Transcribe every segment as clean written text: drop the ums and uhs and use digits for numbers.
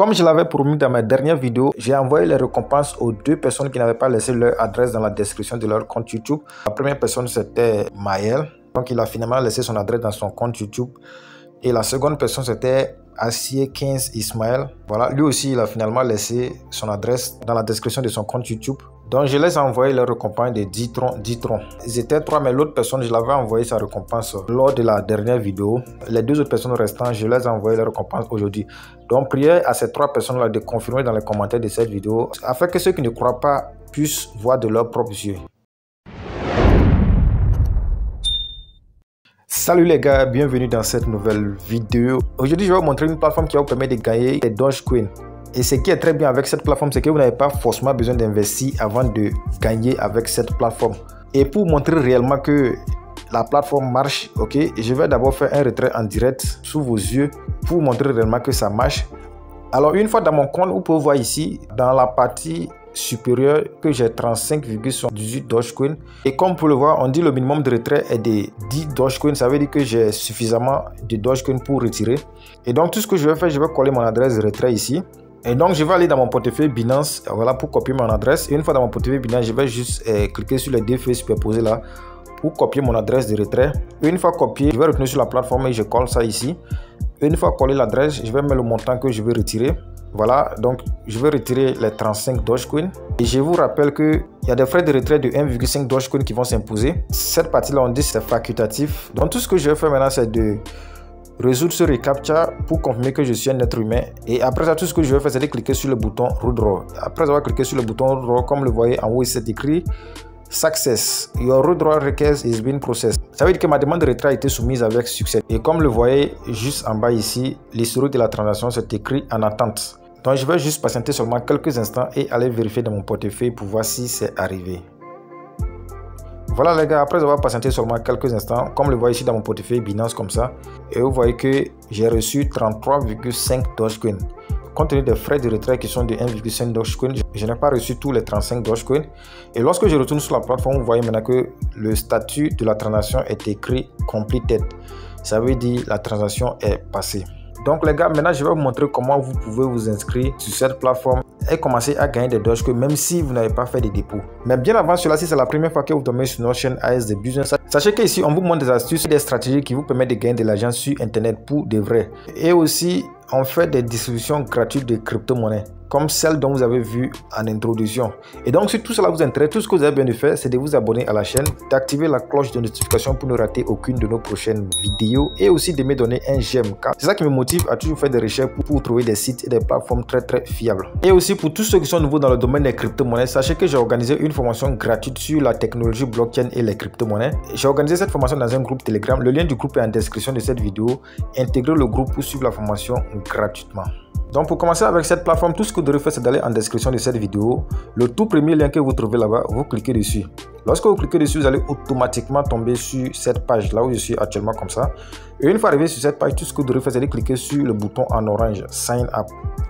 Comme je l'avais promis dans ma dernière vidéo, j'ai envoyé les récompenses aux 2 personnes qui n'avaient pas laissé leur adresse dans la description de leur compte YouTube. La première personne, c'était Maël. Donc, il a finalement laissé son adresse dans son compte YouTube. Et la seconde personne, c'était Acier 15 Ismaël. Voilà, lui aussi, il a finalement laissé son adresse dans la description de son compte YouTube. Donc, je les ai envoyé leur récompense de 10 troncs. Ils étaient 3, mais l'autre personne, je l'avais envoyé sa récompense lors de la dernière vidéo. Les 2 autres personnes restantes, je les ai envoyé leur récompense aujourd'hui. Donc, priez à ces 3 personnes-là de confirmer dans les commentaires de cette vidéo, afin que ceux qui ne croient pas puissent voir de leurs propres yeux. Salut les gars, bienvenue dans cette nouvelle vidéo. Aujourd'hui, je vais vous montrer une plateforme qui va vous permettre de gagner des Dogecoin. Et ce qui est très bien avec cette plateforme, c'est que vous n'avez pas forcément besoin d'investir avant de gagner avec cette plateforme. Et pour vous montrer réellement que la plateforme marche, ok, je vais d'abord faire un retrait en direct sous vos yeux pour vous montrer réellement que ça marche. Alors, une fois dans mon compte, vous pouvez voir ici, dans la partie supérieure, que j'ai 35,18 Dogecoin. Et comme vous pouvez le voir, on dit le minimum de retrait est de 10 Dogecoin. Ça veut dire que j'ai suffisamment de Dogecoin pour retirer. Et donc, tout ce que je vais faire, je vais coller mon adresse de retrait ici. Et donc, je vais aller dans mon portefeuille Binance, voilà, pour copier mon adresse. Et une fois dans mon portefeuille Binance, je vais juste cliquer sur les 2 feuilles superposées là pour copier mon adresse de retrait. Et une fois copié, je vais retourner sur la plateforme et je colle ça ici. Et une fois collé l'adresse, je vais mettre le montant que je vais retirer. Voilà, donc je vais retirer les 35 Dogecoin. Et je vous rappelle qu'il y a des frais de retrait de 1,5 Dogecoin qui vont s'imposer. Cette partie-là, on dit c'est facultatif. Donc tout ce que je vais faire maintenant, c'est de résoudre ce reCAPTCHA pour confirmer que je suis un être humain. Et après ça, tout ce que je vais faire, c'est de cliquer sur le bouton Withdraw. Après avoir cliqué sur le bouton Withdraw, comme vous le voyez en haut, c'est écrit Success. Your withdrawal request is being processed. Ça veut dire que ma demande de retrait a été soumise avec succès. Et comme vous le voyez juste en bas ici, l'historique de la transaction, c'est écrit en attente. Donc je vais juste patienter seulement quelques instants et aller vérifier dans mon portefeuille pour voir si c'est arrivé. Voilà les gars, après avoir patienté seulement quelques instants, comme vous le voyez ici dans mon portefeuille Binance comme ça, et vous voyez que j'ai reçu 33,5 Dogecoin. Compte tenu des frais de retrait qui sont de 1,5 Dogecoin, je n'ai pas reçu tous les 35 Dogecoin. Et lorsque je retourne sur la plateforme, vous voyez maintenant que le statut de la transaction est écrit Completed. Ça veut dire la transaction est passée. Donc les gars, maintenant je vais vous montrer comment vous pouvez vous inscrire sur cette plateforme et commencer à gagner des Dogecoin même si vous n'avez pas fait de dépôts. Mais bien avant cela, si c'est la première fois que vous tombez sur notre chaîne ASD Business, sachez qu'ici on vous montre des astuces et des stratégies qui vous permettent de gagner de l'argent sur internet pour de vrai. Et aussi on fait des distributions gratuites de crypto-monnaies comme celle dont vous avez vu en introduction. Et donc si tout cela vous intéresse, tout ce que vous avez besoin de faire, c'est de vous abonner à la chaîne, d'activer la cloche de notification pour ne rater aucune de nos prochaines vidéos et aussi de me donner un j'aime, car c'est ça qui me motive à toujours faire des recherches pour trouver des sites et des plateformes très fiables. Et aussi pour tous ceux qui sont nouveaux dans le domaine des crypto-monnaies, sachez que j'ai organisé une formation gratuite sur la technologie blockchain et les crypto-monnaies. J'ai organisé cette formation dans un groupe Telegram. Le lien du groupe est en description de cette vidéo. Intégrez le groupe pour suivre la formation gratuitement. Donc pour commencer avec cette plateforme, tout ce que vous devez faire, c'est d'aller en description de cette vidéo. Le tout premier lien que vous trouvez là-bas, vous cliquez dessus. Lorsque vous cliquez dessus, vous allez automatiquement tomber sur cette page là où je suis actuellement comme ça. Et une fois arrivé sur cette page, tout ce que vous devez faire, c'est de cliquer sur le bouton en orange, Sign Up.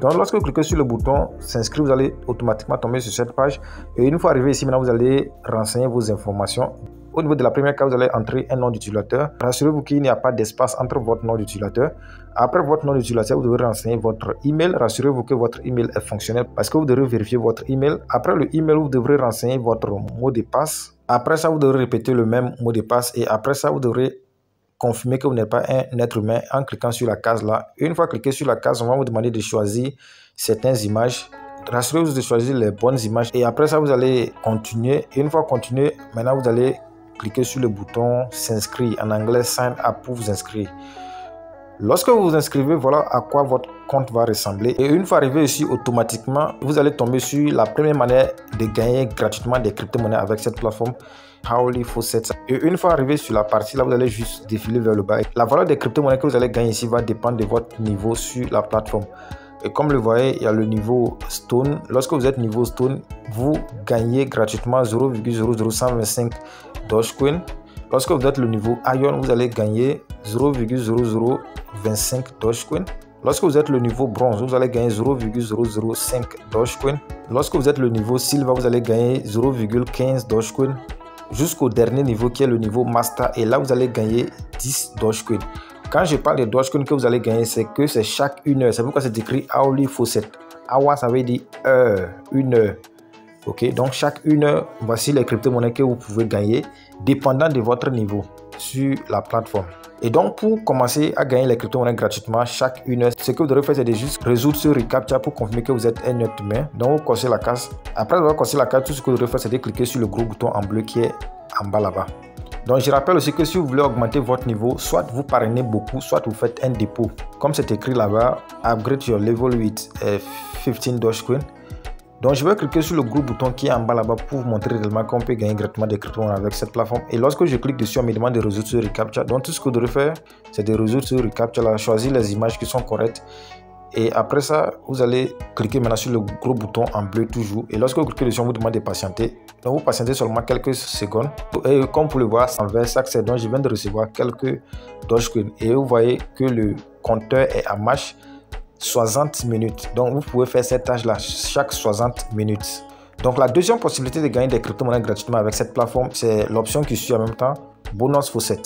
Donc lorsque vous cliquez sur le bouton s'inscrire, vous allez automatiquement tomber sur cette page. Et une fois arrivé ici, maintenant vous allez renseigner vos informations. Au niveau de la première case, vous allez entrer un nom d'utilisateur. Rassurez-vous qu'il n'y a pas d'espace entre votre nom d'utilisateur. Après votre nom d'utilisateur, vous devez renseigner votre email. Rassurez-vous que votre email est fonctionnel parce que vous devrez vérifier votre email. Après le email, vous devrez renseigner votre mot de passe. Après ça, vous devrez répéter le même mot de passe. Et après ça, vous devrez confirmer que vous n'êtes pas un être humain en cliquant sur la case là. Une fois cliqué sur la case, on va vous demander de choisir certaines images. Rassurez-vous de choisir les bonnes images. Et après ça, vous allez continuer. Et une fois continué, maintenant vous allez cliquez sur le bouton s'inscrire, en anglais sign up, pour vous inscrire. Lorsque vous vous inscrivez, voilà à quoi votre compte va ressembler. Et une fois arrivé ici, automatiquement, vous allez tomber sur la première manière de gagner gratuitement des crypto-monnaies avec cette plateforme, Howly Faucet. Et une fois arrivé sur la partie là, vous allez juste défiler vers le bas. La valeur des crypto-monnaies que vous allez gagner ici va dépendre de votre niveau sur la plateforme. Et comme vous le voyez, il y a le niveau Stone. Lorsque vous êtes niveau Stone, vous gagnez gratuitement 0,00125 Dogecoin. Lorsque vous êtes le niveau Ion, vous allez gagner 0,0025 Dogecoin. Lorsque vous êtes le niveau Bronze, vous allez gagner 0,005 Dogecoin. Lorsque vous êtes le niveau Silver, vous allez gagner 0,15 Dogecoin. Jusqu'au dernier niveau qui est le niveau Master. Et là, vous allez gagner 10 Dogecoin. Quand je parle de Dogecoin que vous allez gagner, c'est que c'est chaque 1 heure. C'est pourquoi c'est écrit hourly faucet. Hour, ça veut dire heure, 1 heure. Ok, donc chaque 1 heure, voici les crypto-monnaies que vous pouvez gagner dépendant de votre niveau sur la plateforme. Et donc pour commencer à gagner les crypto-monnaies gratuitement chaque 1 heure, ce que vous devrez faire, c'est de juste résoudre ce reCAPTCHA pour confirmer que vous êtes un être humain. Donc vous cochez la case. Après avoir coché la case, tout ce que vous devrez faire, c'est de cliquer sur le gros bouton en bleu qui est en bas là-bas. Donc je rappelle aussi que si vous voulez augmenter votre niveau, soit vous parrainez beaucoup, soit vous faites un dépôt. Comme c'est écrit là-bas, upgrade your level with 15 Dogecoin. Donc je vais cliquer sur le gros bouton qui est en bas là-bas pour vous montrer réellement qu'on peut gagner gratuitement des crypto-monnaies avec cette plateforme. Et lorsque je clique dessus, on me demande de résoudre ce reCAPTCHA. Donc tout ce que vous devrez faire, c'est de résoudre ce reCAPTCHA là, choisir les images qui sont correctes. Et après ça, vous allez cliquer maintenant sur le gros bouton en bleu toujours. Et lorsque vous cliquez dessus, on vous demande de patienter. Donc vous patientez seulement quelques secondes. Et comme vous pouvez le voir, en vert, ça donc je viens de recevoir quelques Dogecoin. Et vous voyez que le compteur est à marche 60 minutes. Donc vous pouvez faire cette tâche là chaque 60 minutes. Donc la deuxième possibilité de gagner des crypto-monnaies gratuitement avec cette plateforme, c'est l'option qui suit en même temps, bonus faucet.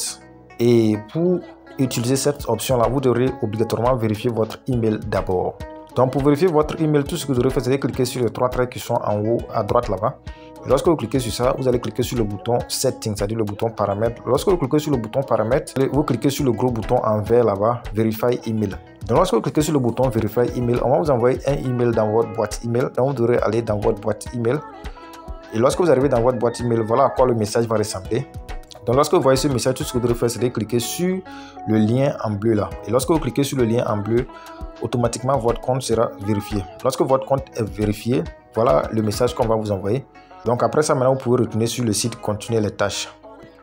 Et pour utiliser cette option là, vous devrez obligatoirement vérifier votre email d'abord. Donc pour vérifier votre email, tout ce que vous devrez faire, c'est de cliquer sur les 3 traits qui sont en haut à droite là-bas. Lorsque vous cliquez sur ça, vous allez cliquer sur le bouton Settings, c'est-à-dire le bouton Paramètres. Lorsque vous cliquez sur le bouton Paramètres, vous cliquez sur le gros bouton en vert là-bas, Verify Email. Donc lorsque vous cliquez sur le bouton Verify Email, on va vous envoyer un email dans votre boîte email. Donc vous devrez aller dans votre boîte email. Et lorsque vous arrivez dans votre boîte email, voilà à quoi le message va ressembler. Donc lorsque vous voyez ce message, tout ce que vous devrez faire, c'est de cliquer sur le lien en bleu là. Et lorsque vous cliquez sur le lien en bleu, automatiquement votre compte sera vérifié. Lorsque votre compte est vérifié, voilà le message qu'on va vous envoyer. Donc après ça, maintenant vous pouvez retourner sur le site, continuer les tâches.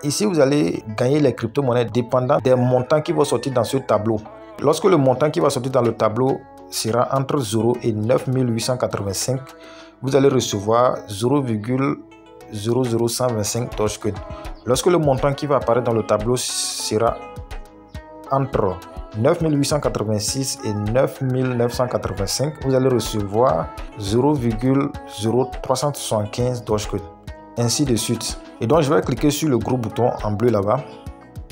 Ici, vous allez gagner les crypto-monnaies dépendant des montants qui vont sortir dans ce tableau. Lorsque le montant qui va sortir dans le tableau sera entre 0 et 9885, vous allez recevoir 0,00125 Dogecoin. Lorsque le montant qui va apparaître dans le tableau sera entre 9886 et 9985, vous allez recevoir 0,0375 Dogecoin. Ainsi de suite. Et donc je vais cliquer sur le gros bouton en bleu là-bas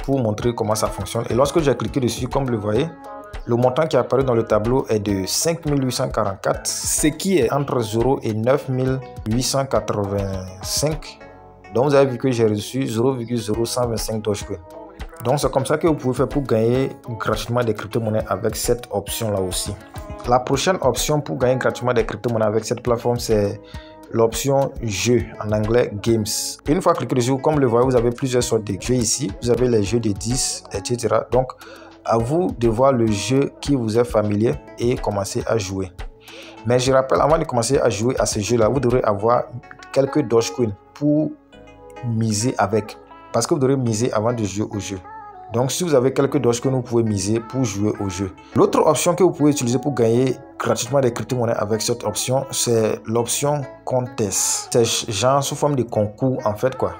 pour vous montrer comment ça fonctionne. Et lorsque j'ai cliqué dessus, comme vous le voyez, le montant qui apparaît dans le tableau est de 5844, ce qui est entre 0 et 9885. Donc vous avez vu que j'ai reçu 0,0125 Dogecoin. Donc c'est comme ça que vous pouvez faire pour gagner gratuitement des crypto-monnaies avec cette option là aussi. La prochaine option pour gagner gratuitement des crypto-monnaies avec cette plateforme, c'est l'option jeu, en anglais games. Une fois cliqué dessus, comme le voyez, vous avez plusieurs sortes de jeux ici. Vous avez les jeux de 10, etc. Donc à vous de voir le jeu qui vous est familier et commencer à jouer. Mais je rappelle, avant de commencer à jouer à ce jeu là, vous devrez avoir quelques Dogecoin pour miser avec, parce que vous devrez miser avant de jouer au jeu. Donc si vous avez quelques Dogecoin, vous pouvez miser pour jouer au jeu. L'autre option que vous pouvez utiliser pour gagner gratuitement des crypto-monnaies avec cette option, c'est l'option contest. C'est genre sous forme de concours en fait quoi.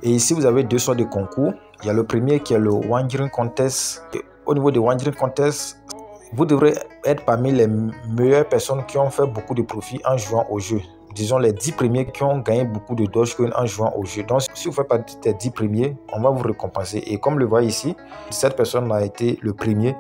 Et ici vous avez deux sortes de concours. Il y a le premier qui est le Wandering Contest. Et au niveau de Wandering Contest, vous devrez être parmi les meilleures personnes qui ont fait beaucoup de profit en jouant au jeu. Disons les 10 premiers qui ont gagné beaucoup de Dogecoin en jouant au jeu. Donc si vous faites partie des 10 premiers, on va vous récompenser. Et comme le voyez ici, cette personne a été le premier.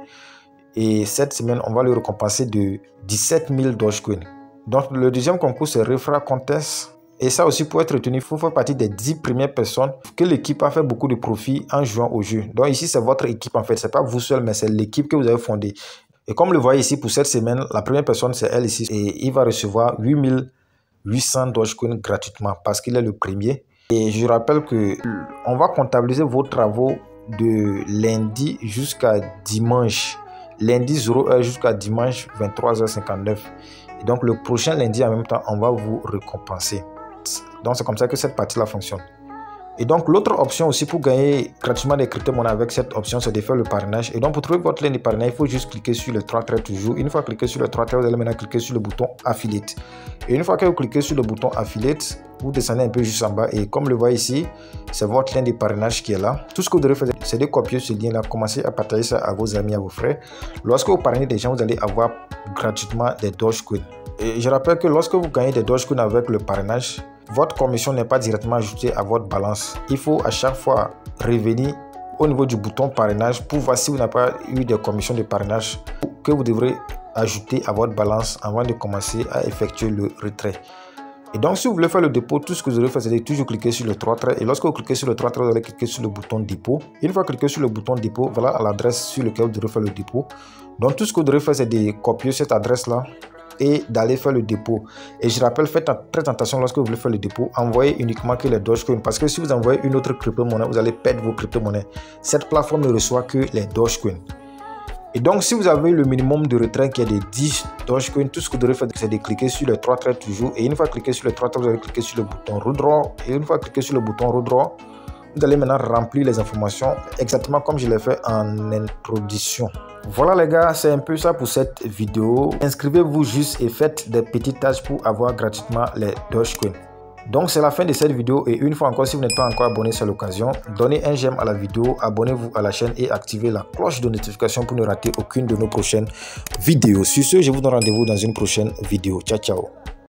Et cette semaine, on va le récompenser de 17 000 Dogecoin. Donc le deuxième concours, c'est Refra Contest. Et ça aussi, pour être retenu, il faut faire partie des 10 premières personnes que l'équipe a fait beaucoup de profit en jouant au jeu. Donc ici, c'est votre équipe en fait. Ce n'est pas vous seul, mais c'est l'équipe que vous avez fondée. Et comme le voyez ici, pour cette semaine, la première personne, c'est elle ici. Et il va recevoir 8800 Dogecoin gratuitement parce qu'il est le premier. Et je rappelle que on va comptabiliser vos travaux de lundi jusqu'à dimanche. Lundi 0h jusqu'à dimanche 23h59. Et donc le prochain lundi en même temps, on va vous récompenser. Donc c'est comme ça que cette partie-là fonctionne. Et donc l'autre option aussi pour gagner gratuitement des crypto-monnaies avec cette option, c'est de faire le parrainage. Et donc pour trouver votre lien de parrainage, il faut juste cliquer sur les 3 traits toujours. Une fois cliqué sur les 3 traits, vous allez maintenant cliquer sur le bouton Affiliate. Et une fois que vous cliquez sur le bouton Affiliate, vous descendez un peu juste en bas. Et comme le voyez ici, c'est votre lien de parrainage qui est là. Tout ce que vous devrez faire, c'est de copier ce lien-là, commencer à partager ça à vos amis, à vos frères. Lorsque vous parrainez des gens, vous allez avoir gratuitement des Dogecoin. Et je rappelle que lorsque vous gagnez des Dogecoin avec le parrainage, votre commission n'est pas directement ajoutée à votre balance. Il faut à chaque fois revenir au niveau du bouton parrainage pour voir si vous n'avez pas eu des commissions de parrainage que vous devrez ajouter à votre balance avant de commencer à effectuer le retrait. Et donc, si vous voulez faire le dépôt, tout ce que vous devez faire, c'est de toujours cliquer sur le 3 traits. Et lorsque vous cliquez sur le 3 traits, vous allez cliquer sur le bouton dépôt. Une fois cliqué sur le bouton dépôt, voilà à l'adresse sur laquelle vous devrez faire le dépôt. Donc, tout ce que vous devrez faire, c'est de copier cette adresse-là et d'aller faire le dépôt. Et je rappelle, faites très attention lorsque vous voulez faire le dépôt, envoyez uniquement que les Dogecoin, parce que si vous envoyez une autre crypto-monnaie, vous allez perdre vos crypto-monnaies. Cette plateforme ne reçoit que les Dogecoin. Et donc, si vous avez le minimum de retrait qui est de 10 Dogecoin, tout ce que vous devrez faire, c'est de cliquer sur les 3 traits toujours. Et une fois cliqué sur les 3 traits, vous allez cliquer sur le bouton Redraw. Et une fois cliqué sur le bouton Redraw, vous allez maintenant remplir les informations exactement comme je l'ai fait en introduction. Voilà les gars, c'est un peu ça pour cette vidéo. Inscrivez-vous juste et faites des petites tâches pour avoir gratuitement les Dogecoin. Donc c'est la fin de cette vidéo et une fois encore, si vous n'êtes pas encore abonné, c'est l'occasion. Donnez un j'aime à la vidéo, abonnez-vous à la chaîne et activez la cloche de notification pour ne rater aucune de nos prochaines vidéos. Sur ce, je vous donne rendez-vous dans une prochaine vidéo. Ciao, ciao.